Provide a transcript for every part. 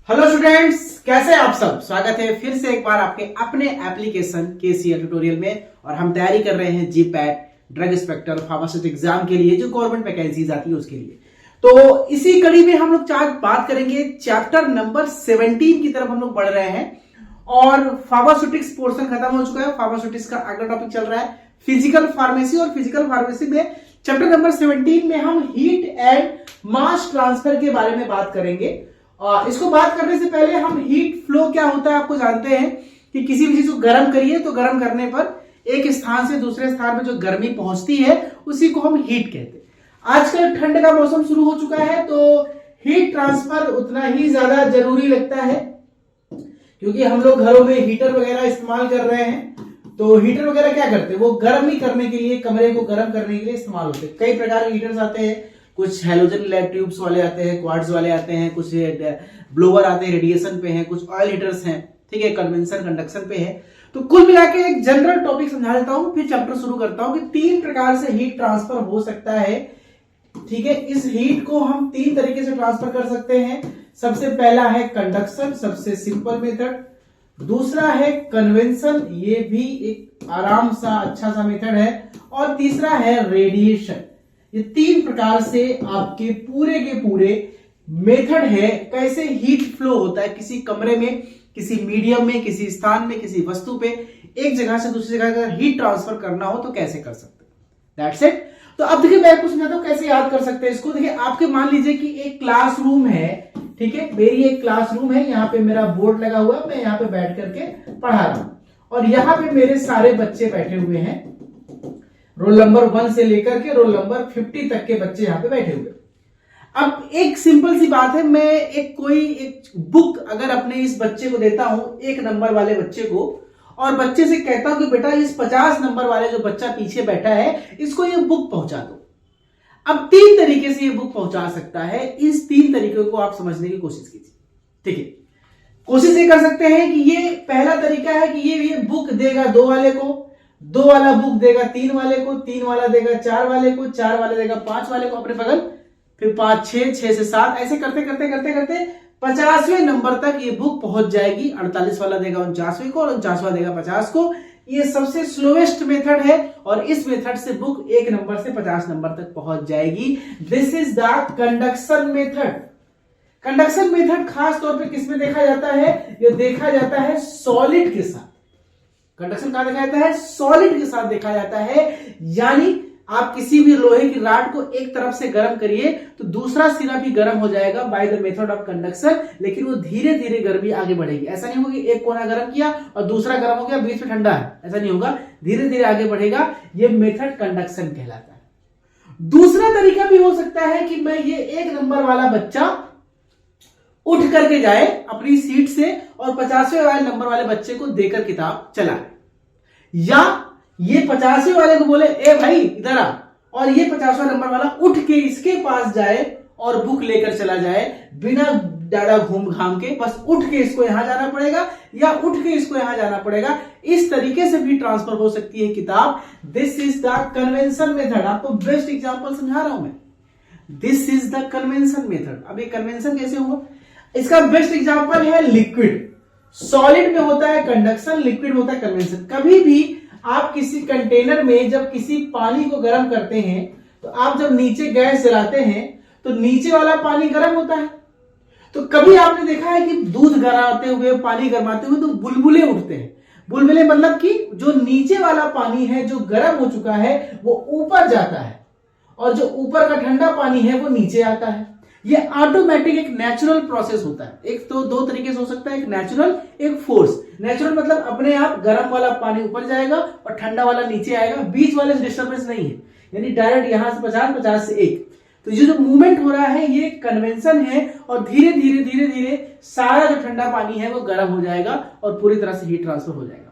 Hello students, कैसे हैं आप सब। स्वागत है फिर से एक बार आपके अपने एप्लीकेशन केसीएल ट्यूटोरियल में। और हम तैयारी कर रहे हैं GPAT drug inspector pharmacist exam के लिए, जो गवर्नमेंट वैकेंसीज आती है उसके लिए। तो इसी कड़ी में हम लोग आज बात करेंगे चैप्टर नंबर 17 की तरफ हम लोग बढ़ रहे हैं। और फार्मास्यूटिक्स पोर्शन खत्म हो चुका है। फार्मास्यूटिक्स का अगला टॉपिक चल रहा है फिजिकल फार्मेसी। और फिजिकल फार्मेसी में चैप्टर नंबर 17 में हम हीट एंड मास ट्रांसफर के बारे में बात करेंगे। इसको बात करने से पहले हम हीट फ्लो क्या होता है आपको जानते हैं कि किसी भी चीज को गर्म करिए तो गर्म करने पर एक स्थान से दूसरे स्थान पर जो गर्मी पहुंचती है उसी को हम हीट कहते हैं। आजकल ठंड का मौसम शुरू हो चुका है तो हीट ट्रांसफर उतना ही ज्यादा जरूरी लगता है, क्योंकि हम लोग घरों में हीटर वगैरह इस्तेमाल कर रहे हैं। तो हीटर वगैरह क्या करते हैं, वो गर्म ही करने के लिए, कमरे को गर्म करने के लिए इस्तेमाल होते हैं। कई प्रकार के हीटर्स आते हैं, कुछ हेलोजन लेड ट्यूब्स वाले आते हैं, क्वार्ट्ज वाले आते हैं, कुछ ब्लोवर आते हैं रेडिएशन पे हैं, कुछ ऑयल हीटर्स हैं, ठीक है, कन्वेंशन कंडक्शन पे है। तो कुल मिला के एक जनरल टॉपिक समझा देता हूं, फिर चैप्टर शुरू करता हूं कि 3 प्रकार से हीट ट्रांसफर हो सकता है। ठीक है, इस हीट को हम 3 तरीके से ट्रांसफर कर सकते हैं। सबसे पहला है कंडक्शन, सबसे सिंपल मेथड। दूसरा है कन्वेंशन, ये भी एक आराम सा अच्छा सा मेथड है। और तीसरा है रेडिएशन। ये 3 प्रकार से आपके पूरे के पूरे मेथड है कैसे हीट फ्लो होता है किसी कमरे में, किसी मीडियम में, किसी स्थान में, किसी वस्तु पे एक जगह से दूसरी जगह अगर हीट ट्रांसफर करना हो तो कैसे कर सकते हैं। That's it. तो अब देखिए मैं आपको समझाता हूं कैसे याद कर सकते हैं इसको। देखिए आपके मान लीजिए कि एक क्लासरूम है, ठीक है, मेरी एक क्लासरूम है, यहाँ पे मेरा बोर्ड लगा हुआ है, मैं यहाँ पे बैठ करके पढ़ा रहा हूं और यहाँ पे मेरे सारे बच्चे बैठे हुए हैं। रोल नंबर 1 से लेकर के रोल नंबर 50 तक के बच्चे यहाँ पे बैठे हुए। अब एक सिंपल सी बात है, मैं एक बुक अगर अपने इस बच्चे को देता हूं, 1 नंबर वाले बच्चे को, और बच्चे से कहता हूं कि बेटा इस 50 नंबर वाले जो बच्चा पीछे बैठा है इसको ये बुक पहुंचा दो। अब 3 तरीके से ये बुक पहुंचा सकता है। इस 3 तरीकों को आप समझने की कोशिश कीजिए। ठीक है, कोशिश ये कर सकते हैं कि ये पहला तरीका है कि ये बुक देगा 2 वाले को, 2 वाला बुक देगा 3 वाले को, 3 वाला देगा 4 वाले को, 4 वाले देगा 5 वाले को अपने बगल, फिर 5 6 6 से 7 ऐसे करते करते करते करते 50वें नंबर तक ये बुक पहुंच जाएगी। 48 वाला देगा 49वें को और 49वां देगा 50 को। ये सबसे स्लोएस्ट मेथड है और इस मेथड से बुक 1 नंबर से 50 नंबर तक पहुंच जाएगी। This is the conduction method. Conduction method खास तौर पे किसमें देखा जाता है, ये देखा जाता है सॉलिड के साथ। कंडक्शन कहां देखा जाता है, सॉलिड के साथ देखा जाता है। यानी आप किसी भी लोहे की राड को एक तरफ से गर्म करिए तो दूसरा सिरा भी गर्म हो जाएगा by the method of conduction, लेकिन वो धीरे धीरे गर्मी आगे बढ़ेगी। ऐसा नहीं होगा कि एक कोना गर्म किया और दूसरा गर्म हो गया, बीच में ठंडा है, ऐसा नहीं होगा, धीरे धीरे आगे बढ़ेगा। ये मेथड कंडक्शन कहलाता है। दूसरा तरीका भी हो सकता है कि मैं ये 1 नंबर वाला बच्चा उठ करके जाए अपनी सीट से और 50वें वाले नंबर वाले बच्चे को देकर किताब चलाए, या ये 50वें वाले को बोले ए भाई इधर आ, और ये 50वां नंबर वाला उठ के इसके पास जाए और बुक लेकर चला जाए बिना ज्यादा घूम घाम के। बस उठ के इसको यहां जाना पड़ेगा या उठ के इसको यहां जाना पड़ेगा। इस तरीके से भी ट्रांसफर हो सकती है किताब। This is the convention method. आपको बेस्ट एग्जांपल समझा रहा हूं मैं। This is the convention method. अब ये कन्वेंशन कैसे होगा, इसका बेस्ट एग्जांपल है लिक्विड। सॉलिड में होता है कंडक्शन, लिक्विड में होता है कन्वेंशन। कभी भी आप किसी कंटेनर में जब किसी पानी को गर्म करते हैं तो आप जब नीचे गैस जलाते हैं तो नीचे वाला पानी गर्म होता है। तो कभी आपने देखा है कि दूध गरमाते हुए, पानी गरमाते हुए तो बुलबुले उठते हैं। बुलबुले मतलब कि जो नीचे वाला पानी है जो गर्म हो चुका है वो ऊपर जाता है और जो ऊपर का ठंडा पानी है वो नीचे आता है। ये ऑटोमेटिक एक नेचुरल प्रोसेस होता है। एक तो 2 तरीके से हो सकता है, एक नेचुरल, एक फोर्स। नेचुरल मतलब अपने आप गर्म वाला पानी ऊपर जाएगा और ठंडा वाला नीचे आएगा, बीच वाले से डिस्टर्बेंस नहीं है, यानी डायरेक्ट यहां से 50 50 से 1। तो ये जो मूवमेंट हो रहा है ये कन्वेंशन है और धीरे धीरे धीरे धीरे सारा जो ठंडा पानी है वो गर्म हो जाएगा और पूरी तरह से हीट ट्रांसफर हो जाएगा।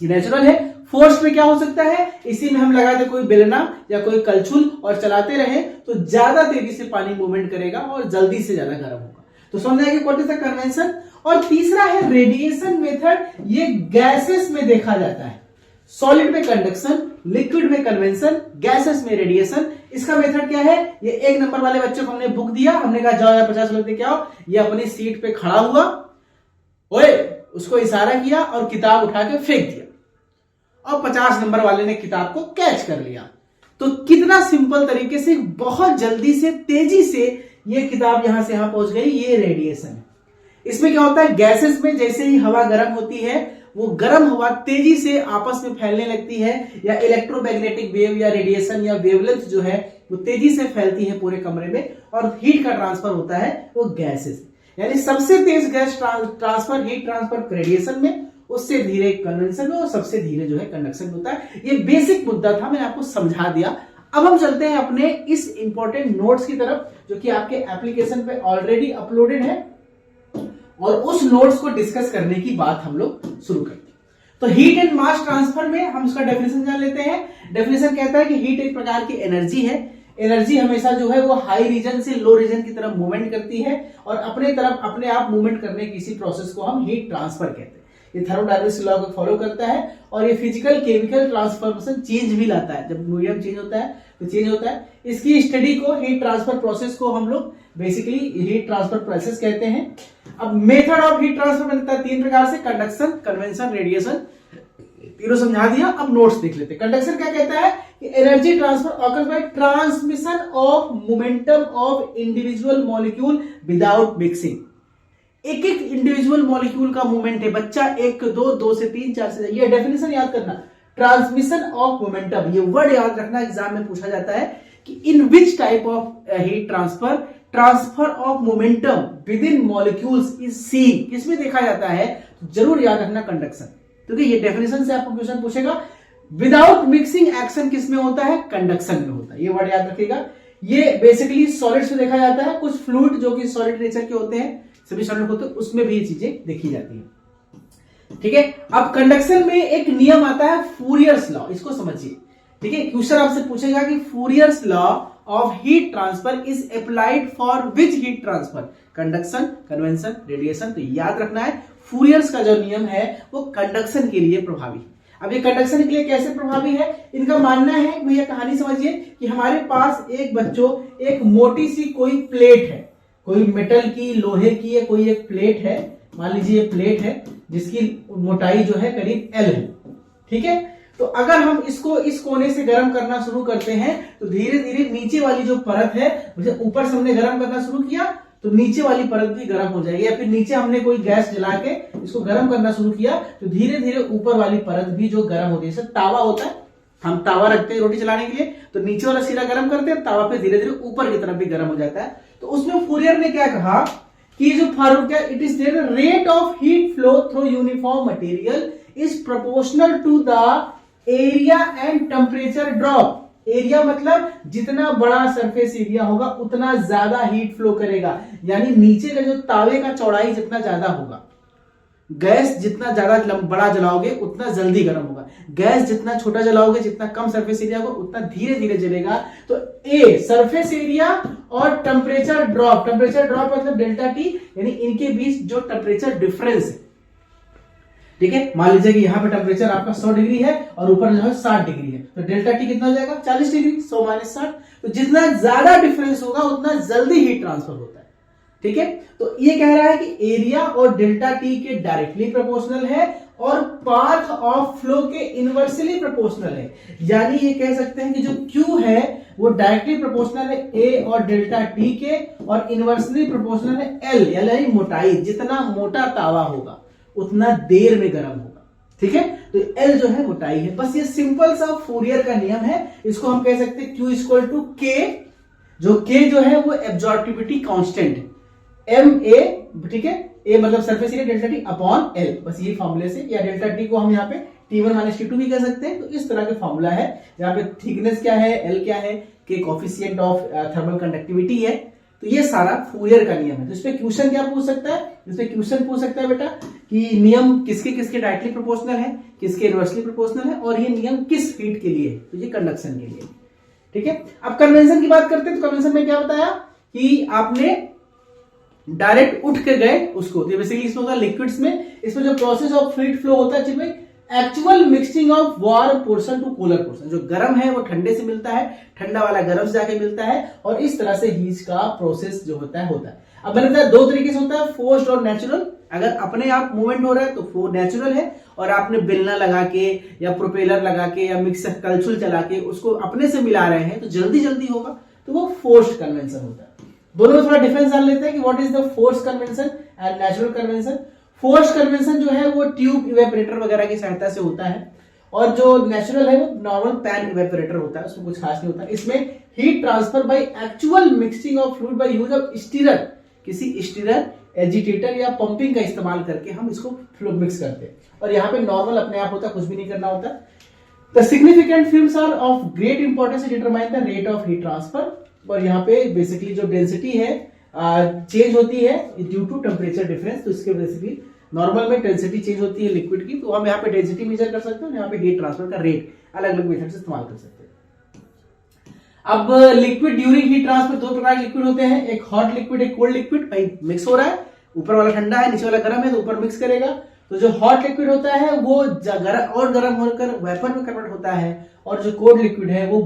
ये नेचुरल है। फोर्स में क्या हो सकता है, इसी में हम लगा दे कोई बेलना या कोई कलछुल और चलाते रहे तो ज्यादा तेजी से पानी मूवमेंट करेगा और जल्दी से ज्यादा गर्म होगा। तो समझ आएगी व्हाट इज द कन्वेंशन। और तीसरा है रेडिएशन मेथड। ये गैसेस में देखा जाता है। सॉलिड में कंडक्शन, लिक्विड में कन्वेंशन, गैसेस में रेडिएशन। इसका मेथड क्या है? ये 1 नंबर वाले बच्चे को हमने बुक दिया, हमने कहा जाओ यार 50 लोग क्या हो, ये अपनी सीट पे खड़ा हुआ, ओए उसको इशारा किया और किताब उठा के फेंक दिया और 50 नंबर वाले ने किताब को कैच कर लिया। तो कितना सिंपल तरीके से, बहुत जल्दी से, तेजी से ये किताब यहां से यहां पहुंच गई। ये रेडिएशन है। इसमें क्या होता है, गैसेस में जैसे ही हवा गर्म होती है, वो गर्म हवा तेजी से आपस में फैलने लगती है, या इलेक्ट्रोमैग्नेटिक वेव या रेडिएशन या वेवलेंथ जो है वो तेजी से फैलती है पूरे कमरे में, और हीट का ट्रांसफर होता है वो गैसेस, यानी सबसे तेज gas transfer, heat transfer radiation में, उससे धीरे कन्वेंशन में, और सबसे धीरे जो है कंडक्शन होता है। ये बेसिक मुद्दा था, मैंने आपको समझा दिया। अब हम चलते हैं अपने इस इंपॉर्टेंट नोट्स की तरफ, जो कि आपके एप्लीकेशन पे ऑलरेडी अपलोडेड है, और उस नोट्स को डिस्कस करने की बात हम लोग शुरू करते हैं। तो हीट एंड मास ट्रांसफर में हम उसका डेफिनेशन जान लेते हैं। डेफिनेशन कहता है कि हीट एक प्रकार की एनर्जी है। एनर्जी हमेशा जो है वो हाई रीजन से लो रीजन की तरफ मूवमेंट करती है, और अपने तरफ अपने आप मूवमेंट करने की इसी प्रोसेस को हम हीट ट्रांसफर कहते हैं। ये थर्मोडायनामिक्स लॉ को फॉलो करता है, और ये फिजिकल केमिकल ट्रांसफॉर्मेशन चेंज भी लाता है। जब मीडियम चेंज होता है तो चेंज होता है। इसकी स्टडी को, हीट ट्रांसफर प्रोसेस को हम लोग बेसिकली हीट ट्रांसफर प्रोसेस कहते हैं। अब मेथड ऑफ हीट ट्रांसफर बनता है 3 प्रकार से, कंडक्शन, कन्वेंशन, रेडिएशन। तीनों समझा दिया। अब नोट्स देख लेते हैं। कंडक्शन क्या कहता है कि energy transfer occurs by transmission of momentum of individual molecule without mixing. एक एक इंडिविजुअल मॉलिक्यूल का मूवमेंट है बच्चा, 1 2 2 से 3 4 से, ये डेफिनेशन याद करना, ट्रांसमिशन ऑफ मोमेंटम, ये वर्ड याद रखना, एग्जाम में पूछा जाता है कि in which type of heat transfer, transfer of momentum within molecules is seen, किसमें देखा जाता है? तो जरूर याद रखना कंडक्शन, क्योंकि ये डेफिनेशन से आपको क्वेश्चन पूछेगा। विदाउट मिक्सिंग एक्शन किसमें होता है? कंडक्शन में होता है, ये वर्ड याद रखिएगा। ये बेसिकली सॉलिड्स में देखा जाता है, कुछ फ्लूइड जो कि सॉलिड नेचर के होते हैं, सभी सॉलिड होते हैं, उसमें भी ये चीजें देखी जाती है। ठीक है। अब कंडक्शन में एक नियम आता है फूरियर्स लॉ, इसको समझिए। ठीक है, क्वेश्चन आपसे पूछेगा कि Fourier's law of heat transfer is applied for which heat transfer, conduction, convention, radiation. तो याद रखना है फूरियर्स का जो नियम है वो कंडक्शन के लिए प्रभावी है। अब ये कंडक्शन के लिए कैसे प्रभावी है? इनका मानना है, भैया कहानी समझिए, कि हमारे पास एक बच्चों एक मोटी सी कोई प्लेट है, कोई मेटल की, लोहे की, या कोई एक प्लेट है, मान लीजिए ये प्लेट है जिसकी मोटाई जो है करीब L है। ठीक है, तो अगर हम इसको इस कोने से गर्म करना शुरू करते हैं तो धीरे धीरे नीचे वाली जो परत है, जैसे ऊपर से हमने गर्म करना शुरू किया तो नीचे वाली परत भी गर्म हो जाएगी, या फिर नीचे हमने कोई गैस जला के इसको गर्म करना शुरू किया तो धीरे धीरे ऊपर वाली परत भी जो गर्म होती है। जैसे तावा होता है, हम तावा रखते हैं रोटी चलाने के लिए, तो नीचे वाला सिरा गर्म करते हैं, तावा फिर धीरे धीरे ऊपर की तरफ भी गर्म हो जाता है। तो उसमें फूरियर ने क्या कहा कि जो क्या, it is there rate of heat flow through uniform material is proportional to the area and temperature drop. Area मतलब जितना बड़ा सरफेस एरिया होगा उतना ज्यादा हीट फ्लो करेगा, यानी नीचे का जो तावे का चौड़ाई जितना ज्यादा होगा, गैस जितना ज्यादा बड़ा जलाओगे उतना जल्दी गर्म होगा, गैस जितना छोटा जलाओगे, जितना कम सरफेस एरिया होगा उतना धीरे धीरे जलेगा। तो ए सरफेस एरिया और टेम्परेचर ड्रॉप, टेम्परेचर ड्रॉप मतलब डेल्टा टी, यानी इनके बीच जो टेम्परेचर डिफरेंस है। ठीक है, मान लीजिए कि यहाँ पे टेम्परेचर आपका 100 डिग्री है और ऊपर जो है 60 डिग्री है, तो डेल्टा टी कितना हो जाएगा? 40 डिग्री, 100 माइनस 60। तो जितना ज्यादा डिफरेंस होगा उतना जल्दी हीट ट्रांसफर होता है। ठीक है, तो ये कह रहा है कि एरिया और डेल्टा टी के डायरेक्टली प्रोपोर्शनल है और पाथ ऑफ फ्लो के इनवर्सली प्रोपोर्शनल है, यानी ये कह सकते हैं कि जो Q है वो डायरेक्टली प्रोपोर्शनल है A और डेल्टा T के, और इनवर्सली प्रोपोर्शनल है L, यानी मोटाई, जितना मोटा तावा होगा उतना देर में गर्म होगा। ठीक है, तो L जो है मोटाई है। बस ये सिंपल सा फूरियर का नियम है, इसको हम कह सकते हैं Q इक्वल टू K, जो K जो है वो एब्जॉर्प्टिविटी कांस्टेंट है, MA, ठीक है, A मतलब surface area delta T upon L, बस ये फॉर्मूले से, या डेल्टा टी को हम यहाँ पे T1 माइनस T2 भी कह सकते हैं। तो इस तरह के फॉर्मूला है, जहां पे थिकनेस क्या है, L क्या है, K coefficient of thermal conductivity है। तो ये सारा फूरियर का नियम है। तो इस पे क्वेश्चन क्या पूछ सकता है? इस पे क्वेश्चन पूछ सकता है बेटा कि नियम किसके किसके डायरेक्टली प्रोपोर्शनल है, किसके इनवर्सली प्रोपोर्शनल है, और ये नियम किस हीट के लिए है? तो ये कंडक्शन के लिए। ठीक है, अब कन्वेंशन की बात करते हैं। तो कन्वेंशन में क्या बताया कि आपने डायरेक्ट उठ के गए उसको, तो बेसिकली इसमें होता है लिक्विड्स में, इसमें जो प्रोसेस ऑफ फ्लूइड फ्लो होता है जिसमें actual mixing of warm portion to cooler portion, जो गर्म है वो ठंडे से मिलता है, ठंडा वाला गर्म से जाके मिलता है, और इस तरह से हीट का प्रोसेस जो होता है। अब मैंने बताया दो तरीके से होता है, फोर्स्ड और नेचुरल। अगर अपने आप मूवमेंट हो रहा है तो वो नेचुरल है, और आपने बेलना लगा के या प्रोपेलर लगा के या मिक्सर कलछुल चला के उसको अपने से मिला रहे हैं तो जल्दी जल्दी होगा, तो वो फोर्स्ड कन्वेंशन होता है। दोनों में थोड़ा डिफरेंस जान लेते हैं कि what is the forced convention and natural convention. Forced convention जो है वो ट्यूब इवेपोरेटर वगैरह की सहायता से होता है, और जो नेचुरल है वो नॉर्मल पैन इवेपोरेटर होता है, उसमें कुछ खास नहीं होता। इसमें heat transfer by actual mixing of fluid by use of stirrer, किसी स्टीरर, एजिटेटर या पंपिंग का इस्तेमाल करके हम इसको फ्लूइड मिक्स करते हैं, और यहाँ पे नॉर्मल अपने आप होता है, कुछ भी नहीं करना होता। The significant films are of great importance to determine the rate of heat transfer, और यहाँ पे बेसिकली जो डेंसिटी है चेंज होती है ड्यू टू टेम्परेचर डिफरेंस। तो इसके बेसिकली नॉर्मल में डेंसिटी चेंज होती है लिक्विड की, तो हम यहाँ पे डेंसिटी मेजर कर सकते हैं, यहाँ पे हीट ट्रांसफर का रेट अलग अलग मेथड से इस्तेमाल कर सकते हैं। अब लिक्विड ड्यूरिंग हीट ट्रांसफर दो प्रकार के लिक्विड होते हैं, एक हॉट लिक्विड, एक कोल्ड लिक्विड। भाई मिक्स हो रहा है, ऊपर वाला ठंडा है, नीचे वाला गर्म है, तो ऊपर मिक्स करेगा। तो जो हॉट लिक्विड होता है वो गर्म होकर वेपर में कन्वर्ट होता है, और जो कोल्ड लिक्विड है वो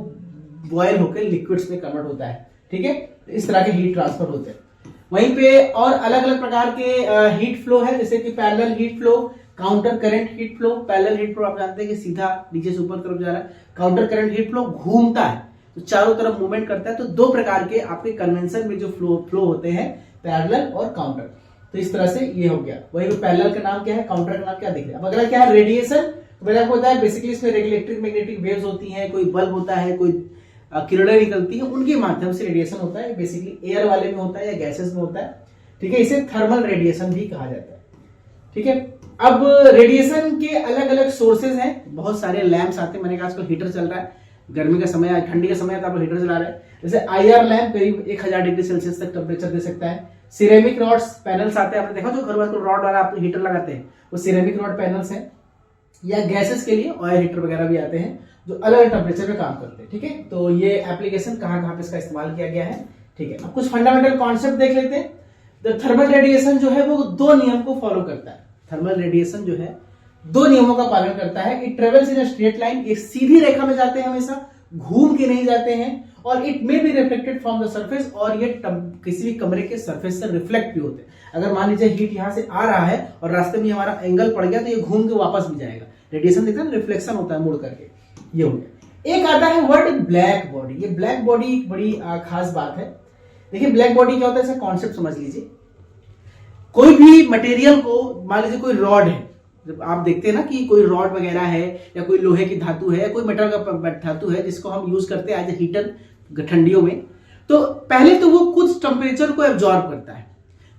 बॉयल होकर लिक्विड्स में कन्वर्ट होता है। ठीक है, इस तरह के हीट ट्रांसफर होते हैं। वहीं पे और अलग अलग प्रकार के हीट फ्लो है, जैसे कि parallel heat flow, counter current heat flow. Parallel heat flow आप जानते हैं कि सीधा नीचे से ऊपर तरफ जा रहा है। काउंटर करंट हीट फ्लो घूमता है, तो चारों तरफ मूवमेंट करता है। तो दो प्रकार के आपके कन्वेंशन में जो फ्लो होते हैं, पैरेलल और काउंटर। तो इस तरह से ये हो गया। वही पैरेलल का नाम क्या है, काउंटर का नाम क्या दिख रहा है। अब अगला क्या है, रेडिएशन। तो मैंने आपको बताया बेसिकली इसमें इलेक्ट्रिक मैग्नेटिक वेव्स होती हैं, कोई बल्ब होता है, कोई किरणें निकलती है, उनके माध्यम से रेडिएशन होता है। बेसिकली एयर वाले में होता है या गैसेस में होता है। ठीक है, इसे थर्मल रेडिएशन भी कहा जाता है। ठीक है, अब रेडिएशन के अलग अलग सोर्सेज हैं, बहुत सारे लैंप्स आते हैं। मैंने कहा आजकल हीटर चल रहा है, गर्मी का समय, ठंडी का समय है तो आप हीटर चला रहे हैं। जैसे आईआर लैंप करीब 1000 डिग्री सेल्सियस तक टेम्परेचर दे सकता है। सिरेमिक रॉड्स पैनल्स आते हैं, आपने देखा जो घर में रॉड वाला आप हीटर लगाते हैं, वो सिरेमिक रॉड पैनल्स हैं। या गैसेस के लिए ऑयल हीटर वगैरह भी आते हैं जो अलग अलग टेम्परेचर पे काम करते हैं। ठीक है, तो ये एप्लीकेशन कहाँ कहाँ पे इसका इस्तेमाल किया गया है। ठीक है, अब कुछ फंडामेंटल कॉन्सेप्ट देख लेते हैं। द थर्मल रेडिएशन जो है वो दो नियम को फॉलो करता है। थर्मल रेडिएशन जो है दो नियमों का पालन करता है। It travels in a straight line, एक सीधी रेखा में जाते हैं, हमेशा घूम के नहीं जाते हैं। और it may be reflected from the surface, और ये किसी भी कमरे के सरफेस से रिफ्लेक्ट भी होते हैं। अगर मान लीजिए हीट यहाँ से आ रहा है और रास्ते में हमारा एंगल पड़ गया तो ये घूम के वापस भी जाएगा। रेडिएशन देखते हैं, रिफ्लेक्शन होता है मुड़ करके। ये हो गया। एक आता है वर्ड ब्लैक बॉडी। ये ब्लैक बॉडी एक बड़ी खास बात है। देखिए ब्लैक बॉडी क्या होता है, इसका कॉन्सेप्ट समझ लीजिए। कोई भी मटेरियल को, मान लीजिए कोई रॉड है, जब आप देखते हैं ना कि कोई रॉड वगैरह है या कोई लोहे की धातु है या कोई मेटल का धातु है जिसको हम यूज करते हैं एज ए हीटर ठंडियों में, तो पहले तो वो कुछ टेम्परेचर को एब्जॉर्ब करता है,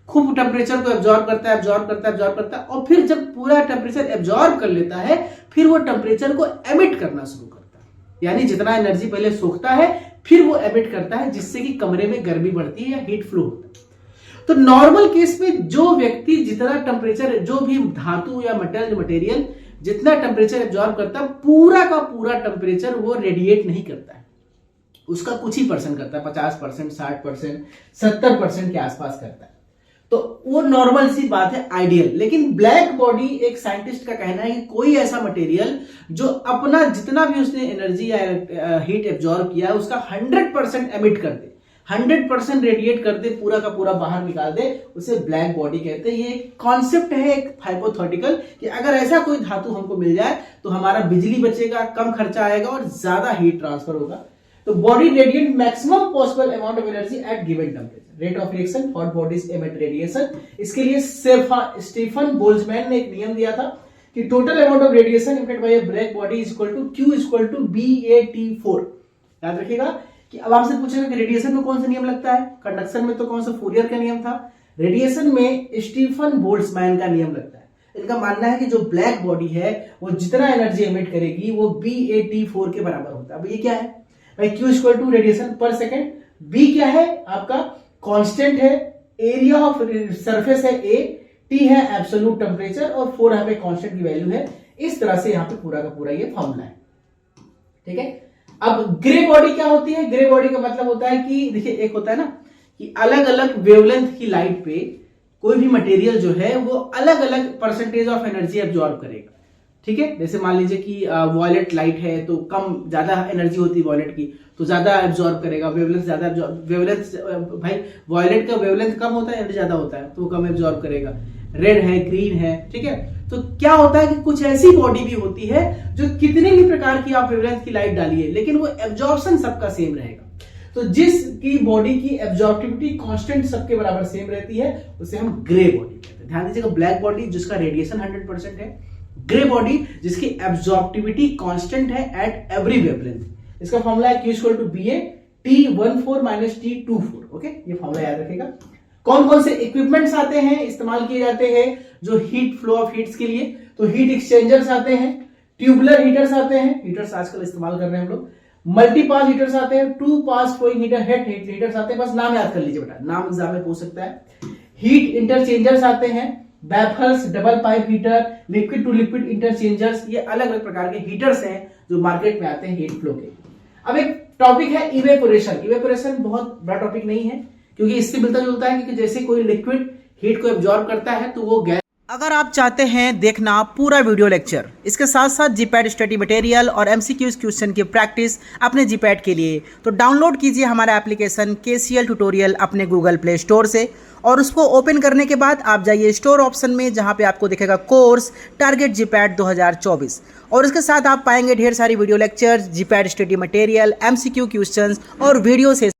खूब टेम्परेचर को एब्जॉर्ब करता है, और फिर जब पूरा टेम्परेचर एब्जॉर्ब कर लेता है फिर वो टेम्परेचर को एमिट करना शुरू करता है। यानी जितना एनर्जी पहले सोखता है फिर वो एमिट करता है, जिससे कि कमरे में गर्मी बढ़ती है या हीट फ्लो होता है। तो नॉर्मल केस में जो व्यक्ति जितना टेम्परेचर, जो भी धातु या मटेरियल जितना टेम्परेचर एब्जॉर्ब करता है, पूरा का पूरा टेम्परेचर वो रेडिएट नहीं करता है, उसका कुछ ही परसेंट करता है, 50%, 60%, 70% के आसपास करता है। तो वो नॉर्मल सी बात है, आइडियल। लेकिन ब्लैक बॉडी, एक साइंटिस्ट का कहना है कि कोई ऐसा मटेरियल जो अपना जितना भी उसने एनर्जी या हीट एब्जॉर्ब किया है उसका 100% एमिट कर दे, 100% रेडिएट कर दे, पूरा का पूरा बाहर निकाल दे, उसे ब्लैक बॉडी कहते हैं। ये कॉन्सेप्ट है एक हाइपोथेटिकल कि अगर ऐसा कोई धातु हमको मिल जाए तो हमारा बिजली बचेगा, कम खर्चा आएगा और ज्यादा हीट ट्रांसफर होगा। तो body radiate maximum possible amount of energy at given temperature, rate of reaction, hot bodies emit radiation. इसके लिए स्टीफन बोल्ट्जमैन ने एक नियम दिया था कि total amount of radiation emitted by a black body is equal to Q is equal to BAT4। याद रखिएगा कि अब आपसे पूछेगा कि रेडिएशन में कौन सा नियम लगता है, कंडक्शन में तो कौन सा फूरियर का नियम था, रेडिएशन में स्टीफन बोल्ट्जमैन का नियम लगता है। इनका मानना है कि जो ब्लैक बॉडी है वो जितना एनर्जी एमिट करेगी वो BAT4 के बराबर होता है। अब ये क्या है भाई, Q इक्वल टू रेडिएशन पर सेकेंड, B क्या है आपका कांस्टेंट है, एरिया ऑफ सरफेस है A, T है एब्सोल्यूट टेम्परेचर और 4 यहाँ पे कांस्टेंट की वैल्यू है। इस तरह से यहाँ पे पूरा का पूरा ये फॉर्मूला है। ठीक है, अब ग्रे बॉडी क्या होती है, ग्रे बॉडी का मतलब होता है कि देखिए एक होता है ना कि अलग अलग वेवलेंथ की लाइट पे कोई भी मटेरियल जो है वो अलग अलग परसेंटेज ऑफ एनर्जी एब्जॉर्ब करेगा। ठीक है। जैसे मान लीजिए कि वॉयलेट लाइट है तो कम ज्यादा एनर्जी होती है वॉयलेट की, तो ज्यादा एब्जॉर्ब करेगा, वेवलेंथ ज्यादा वेवलेंथ भाई वॉयलेट का वेवलेंथ कम होता है, एनर्जी ज्यादा होता है तो वो कम एब्जॉर्ब करेगा। रेड है, ग्रीन है, ठीक है। तो क्या होता है कि कुछ ऐसी बॉडी भी होती है जो कितने भी प्रकार की आप वेवलेंथ की लाइट डालिए लेकिन वो एब्जॉर्प्शन सबका सेम रहेगा। तो जिसकी बॉडी की एब्जॉर्प्टिविटी कांस्टेंट सबके बराबर सेम रहती है उसे हम ग्रे बॉडी कहते हैं। ध्यान दीजिएगा, ब्लैक बॉडी जिसका रेडिएशन 100% है, ग्रे बॉडी जिसकी एब्जॉर्प्टिविटी कांस्टेंट है एट एवरी वेवलेंथ। इसका फॉर्मूला है Q = BA T14 - T24। Okay, ये फॉर्मूला याद रखेगा। कौन कौन से इक्विपमेंट्स आते हैं, इस्तेमाल किए जाते हैं जो हीट फ्लो ऑफ हीट्स के लिए? तो हीट एक्सचेंजर्स आते हैं, ट्यूबुलर हीटर्स आते हैं, हीटर्स आजकल इस्तेमाल कर रहे हैं हम लोग, मल्टी पास हीटर्स आते हैं, 2 पास फ्लोइंग हीटर, हेड हीटर्स आते हैं। बस नाम याद कर लीजिए बेटा, नाम एग्जाम में पूछ सकता है। हीट इंटरचेंजर्स आते हैं, baffles, double pipe heater, liquid to liquid interchangers, ये अलग अलग प्रकार के हीटर्स हैं जो मार्केट में आते हैं हीट फ्लो के। अब एक टॉपिक है इवेपोरेशन। इवेपोरेशन बहुत बड़ा टॉपिक नहीं है क्योंकि इससे मिलता जुलता है कि जैसे कोई लिक्विड हीट को एब्जॉर्ब करता है तो वो गैस। अगर आप चाहते हैं देखना पूरा वीडियो लेक्चर, इसके साथ साथ जीपैट स्टडी मटेरियल और एमसीक्यूज क्वेश्चन की प्रैक्टिस अपने जीपैट के लिए, तो डाउनलोड कीजिए हमारा एप्लीकेशन KCL ट्यूटोरियल अपने गूगल प्ले स्टोर से, और उसको ओपन करने के बाद आप जाइए स्टोर ऑप्शन में जहां पे आपको दिखेगा कोर्स टारगेट जीपैट 2024, और इसके साथ आप पाएंगे ढेर सारी video lectures, GPAT study material, MCQ questions और वीडियो से